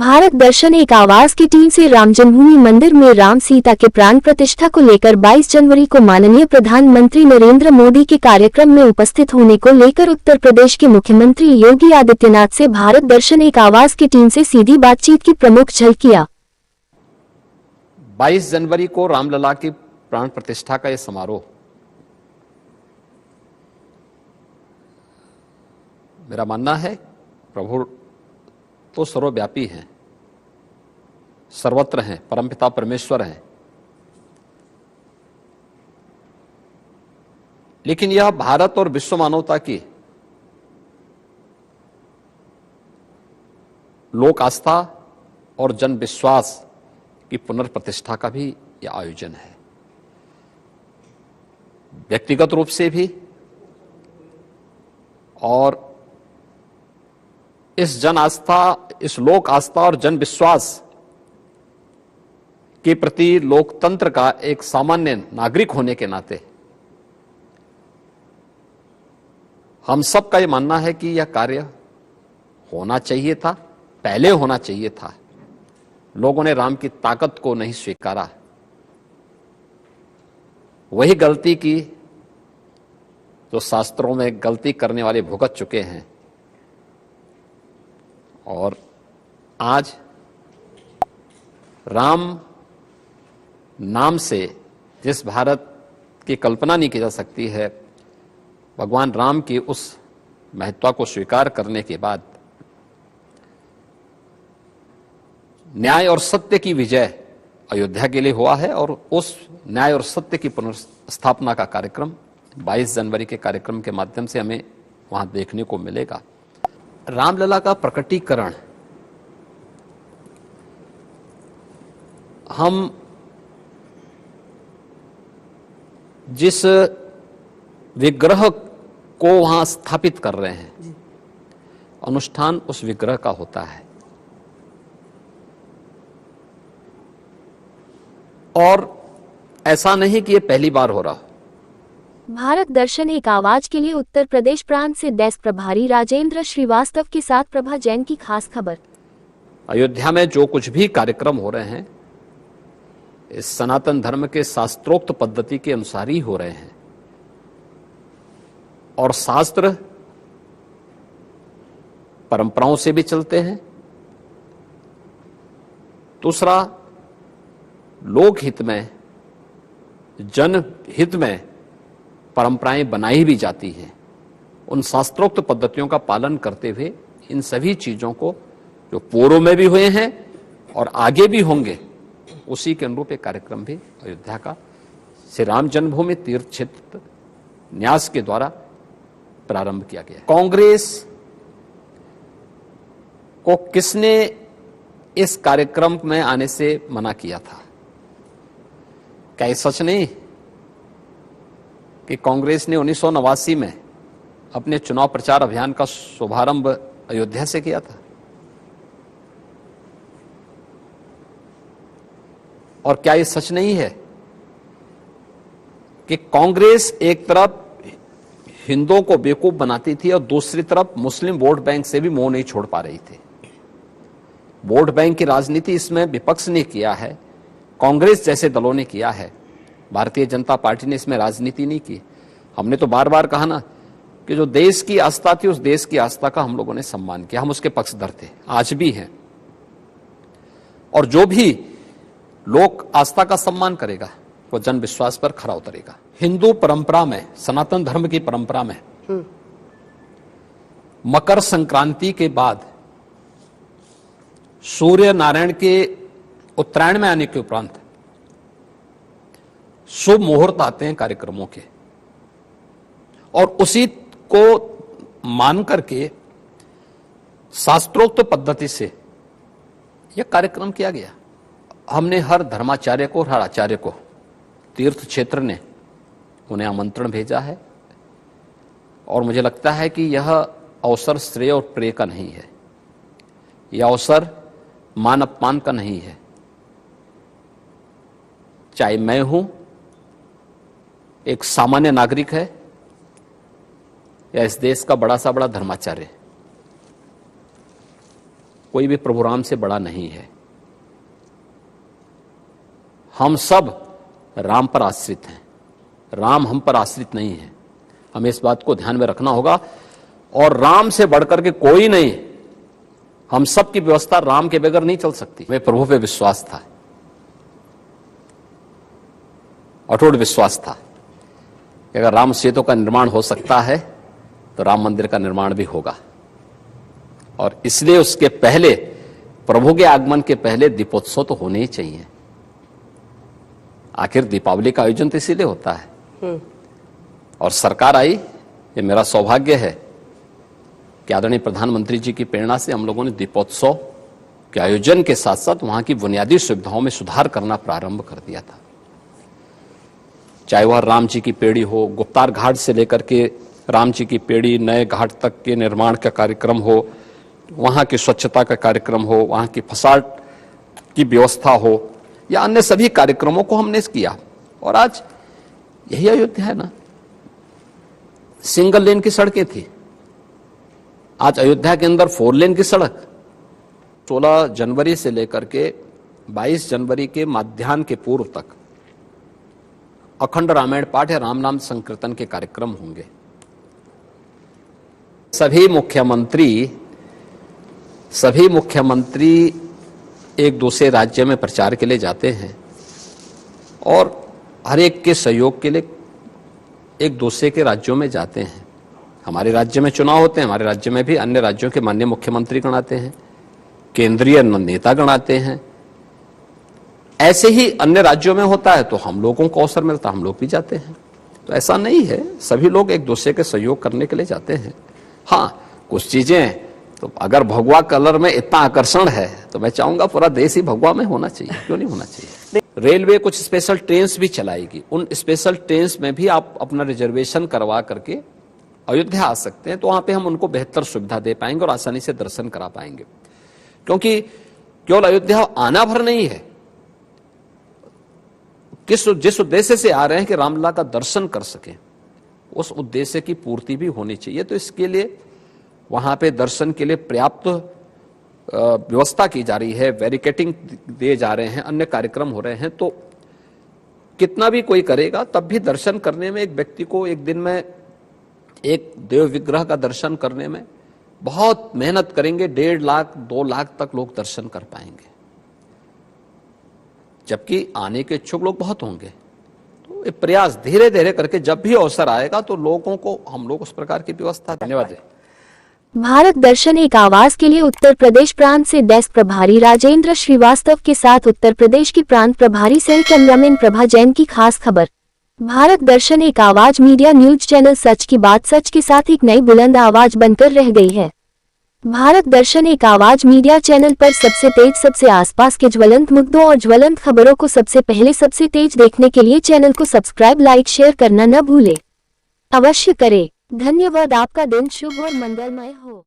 भारत दर्शन एक आवाज की टीम से राम जन्मभूमि मंदिर में राम सीता के प्राण प्रतिष्ठा को लेकर 22 जनवरी को माननीय प्रधानमंत्री नरेंद्र मोदी के कार्यक्रम में उपस्थित होने को लेकर उत्तर प्रदेश के मुख्यमंत्री योगी आदित्यनाथ से भारत दर्शन एक आवाज की टीम से सीधी बातचीत की प्रमुख झलकियां। 22 जनवरी को रामलला की प्राण प्रतिष्ठा का यह समारोह मेरा मानना है प्रभु तो सर्वव्यापी हैं, सर्वत्र हैं, परमपिता परमेश्वर हैं, लेकिन यह भारत और विश्व मानवता की लोक आस्था और जन विश्वास की पुनर्प्रतिष्ठा का भी यह आयोजन है। व्यक्तिगत रूप से भी और इस जन आस्था, इस लोक आस्था और जन विश्वास के प्रति लोकतंत्र का एक सामान्य नागरिक होने के नाते हम सबका यह मानना है कि यह कार्य होना चाहिए था, पहले होना चाहिए था। लोगों ने राम की ताकत को नहीं स्वीकारा, वही गलती की जो शास्त्रों में गलती करने वाले भुगत चुके हैं। और आज राम नाम से जिस भारत की कल्पना नहीं की जा सकती है, भगवान राम की उस महत्ता को स्वीकार करने के बाद न्याय और सत्य की विजय अयोध्या के लिए हुआ है और उस न्याय और सत्य की पुनर्स्थापना का कार्यक्रम 22 जनवरी के कार्यक्रम के माध्यम से हमें वहां देखने को मिलेगा। रामलला का प्रकटीकरण हम जिस विग्रह को वहां स्थापित कर रहे हैं, अनुष्ठान उस विग्रह का होता है और ऐसा नहीं कि यह पहली बार हो रहा। भारत दर्शन एक आवाज के लिए उत्तर प्रदेश प्रांत से डेस्क प्रभारी राजेंद्र श्रीवास्तव के साथ प्रभा जैन की खास खबर। अयोध्या में जो कुछ भी कार्यक्रम हो रहे हैं, इस सनातन धर्म के शास्त्रोक्त पद्धति के अनुसार ही हो रहे हैं और शास्त्र परंपराओं से भी चलते हैं। दूसरा, लोकहित में, जनहित में परंपराएं बनाई भी जाती हैं। उन शास्त्रोक्त पद्धतियों का पालन करते हुए इन सभी चीजों को जो पूर्व में भी हुए हैं और आगे भी होंगे, उसी के अनुरूप एक कार्यक्रम भी अयोध्या का श्री राम जन्मभूमि तीर्थ क्षेत्र न्यास के द्वारा प्रारंभ किया गया। कांग्रेस को किसने इस कार्यक्रम में आने से मना किया था? क्या ये सच नहीं कि कांग्रेस ने 1989 में अपने चुनाव प्रचार अभियान का शुभारंभ अयोध्या से किया था? और क्या ये सच नहीं है कि कांग्रेस एक तरफ हिंदुओं को बेवकूफ बनाती थी और दूसरी तरफ मुस्लिम वोट बैंक से भी मोह नहीं छोड़ पा रही थी? वोट बैंक की राजनीति इसमें विपक्ष ने किया है, कांग्रेस जैसे दलों ने किया है। भारतीय जनता पार्टी ने इसमें राजनीति नहीं की। हमने तो बार बार कहा ना कि जो देश की आस्था थी, उस देश की आस्था का हम लोगों ने सम्मान किया, हम उसके पक्षधर थे, आज भी हैं। और जो भी लोक आस्था का सम्मान करेगा वो जन विश्वास पर खरा उतरेगा। हिंदू परंपरा में, सनातन धर्म की परंपरा में मकर संक्रांति के बाद सूर्य नारायण के उत्तरायण में आने के उपरांत शुभ मुहूर्त आते हैं कार्यक्रमों के, और उसी को मान करके शास्त्रोक्त पद्धति से यह कार्यक्रम किया गया। हमने हर धर्माचार्य को, हर आचार्य को, तीर्थ क्षेत्र ने उन्हें आमंत्रण भेजा है और मुझे लगता है कि यह अवसर श्रेय और प्रेय का नहीं है, यह अवसर मान अपमान का नहीं है। चाहे मैं हूं, एक सामान्य नागरिक है, या इस देश का बड़ा सा बड़ा धर्माचार्य, कोई भी प्रभु राम से बड़ा नहीं है। हम सब राम पर आश्रित हैं, राम हम पर आश्रित नहीं है। हमें इस बात को ध्यान में रखना होगा, और राम से बढ़कर के कोई नहीं। हम सब की व्यवस्था राम के बगैर नहीं चल सकती। वे प्रभु पे विश्वास था, अटूट विश्वास था कि अगर राम सेतु का निर्माण हो सकता है तो राम मंदिर का निर्माण भी होगा। और इसलिए उसके पहले, प्रभु के आगमन के पहले दीपोत्सव तो होने ही चाहिए। आखिर दीपावली का आयोजन तो इसीलिए होता है। और सरकार आई, ये मेरा सौभाग्य है कि आदरणीय प्रधानमंत्री जी की प्रेरणा से हम लोगों ने दीपोत्सव के आयोजन के साथ साथ वहां की बुनियादी सुविधाओं में सुधार करना प्रारंभ कर दिया था। चाहे वह राम जी की पेड़ी हो, गुप्तार घाट से लेकर के राम जी की पेड़ी नए घाट तक के निर्माण का कार्यक्रम हो, वहां की स्वच्छता का कार्यक्रम हो, वहां की फसाड की व्यवस्था हो, या अन्य सभी कार्यक्रमों को हमने किया। और आज यही अयोध्या है ना, सिंगल लेन की सड़कें थी, आज अयोध्या के अंदर 4 लेन की सड़क। 16 जनवरी से लेकर के 22 जनवरी के मध्याह्न के पूर्व तक अखंड रामायण पाठ या राम नाम संकीर्तन के कार्यक्रम होंगे। सभी मुख्यमंत्री एक दूसरे राज्य में प्रचार के लिए जाते हैं और हर एक के सहयोग के लिए एक दूसरे के राज्यों में जाते हैं। हमारे राज्य में चुनाव होते हैं, हमारे राज्य में भी अन्य राज्यों के माननीय मुख्यमंत्री गण आते हैं, केंद्रीय नेता गण आते हैं। ऐसे ही अन्य राज्यों में होता है तो हम लोगों को अवसर मिलता, हम लोग भी जाते हैं। तो ऐसा नहीं है, सभी लोग एक दूसरे के सहयोग करने के लिए जाते हैं। हाँ, कुछ चीजें तो अगर भगवा कलर में इतना आकर्षण है तो मैं चाहूंगा पूरा देश ही भगवा में होना चाहिए, क्यों नहीं होना चाहिए। रेलवे कुछ स्पेशल ट्रेन्स भी चलाएगी, उन स्पेशल ट्रेन्स में भी आप अपना रिजर्वेशन करवा करके अयोध्या आ सकते हैं, तो वहां पे हम उनको बेहतर सुविधा दे पाएंगे और आसानी से दर्शन करा पाएंगे। क्योंकि केवल अयोध्या आना भर नहीं है, जिस उद्देश्य से आ रहे हैं कि रामलला का दर्शन कर सकें, उस उद्देश्य की पूर्ति भी होनी चाहिए। तो इसके लिए वहां पे दर्शन के लिए पर्याप्त व्यवस्था की जा रही है, बैरिकेडिंग दिए जा रहे हैं, अन्य कार्यक्रम हो रहे हैं। तो कितना भी कोई करेगा तब भी दर्शन करने में एक व्यक्ति को एक दिन में एक देव विग्रह का दर्शन करने में बहुत मेहनत करेंगे, 1.5 लाख 2 लाख तक लोग दर्शन कर पाएंगे, जबकि आने के इच्छुक लोग बहुत होंगे। तो ये प्रयास धीरे धीरे करके जब भी अवसर आएगा तो लोगों को हम लोग उस प्रकार की व्यवस्था। धन्यवाद। भारत दर्शन एक आवाज के लिए उत्तर प्रदेश प्रांत से डेस्क प्रभारी राजेंद्र श्रीवास्तव के साथ उत्तर प्रदेश की प्रांत प्रभारी सह कैमरामैन प्रभा जैन की खास खबर। भारत दर्शन एक आवाज मीडिया न्यूज चैनल सच की बात सच के साथ एक नई बुलंद आवाज बनकर रह गई है। भारत दर्शन एक आवाज मीडिया चैनल पर सबसे तेज, सबसे आसपास के ज्वलंत मुद्दों और ज्वलंत खबरों को सबसे पहले सबसे तेज देखने के लिए चैनल को सब्सक्राइब, लाइक, शेयर करना न भूले। अवश्य करें। धन्यवाद। आपका दिन शुभ और मंगलमय हो।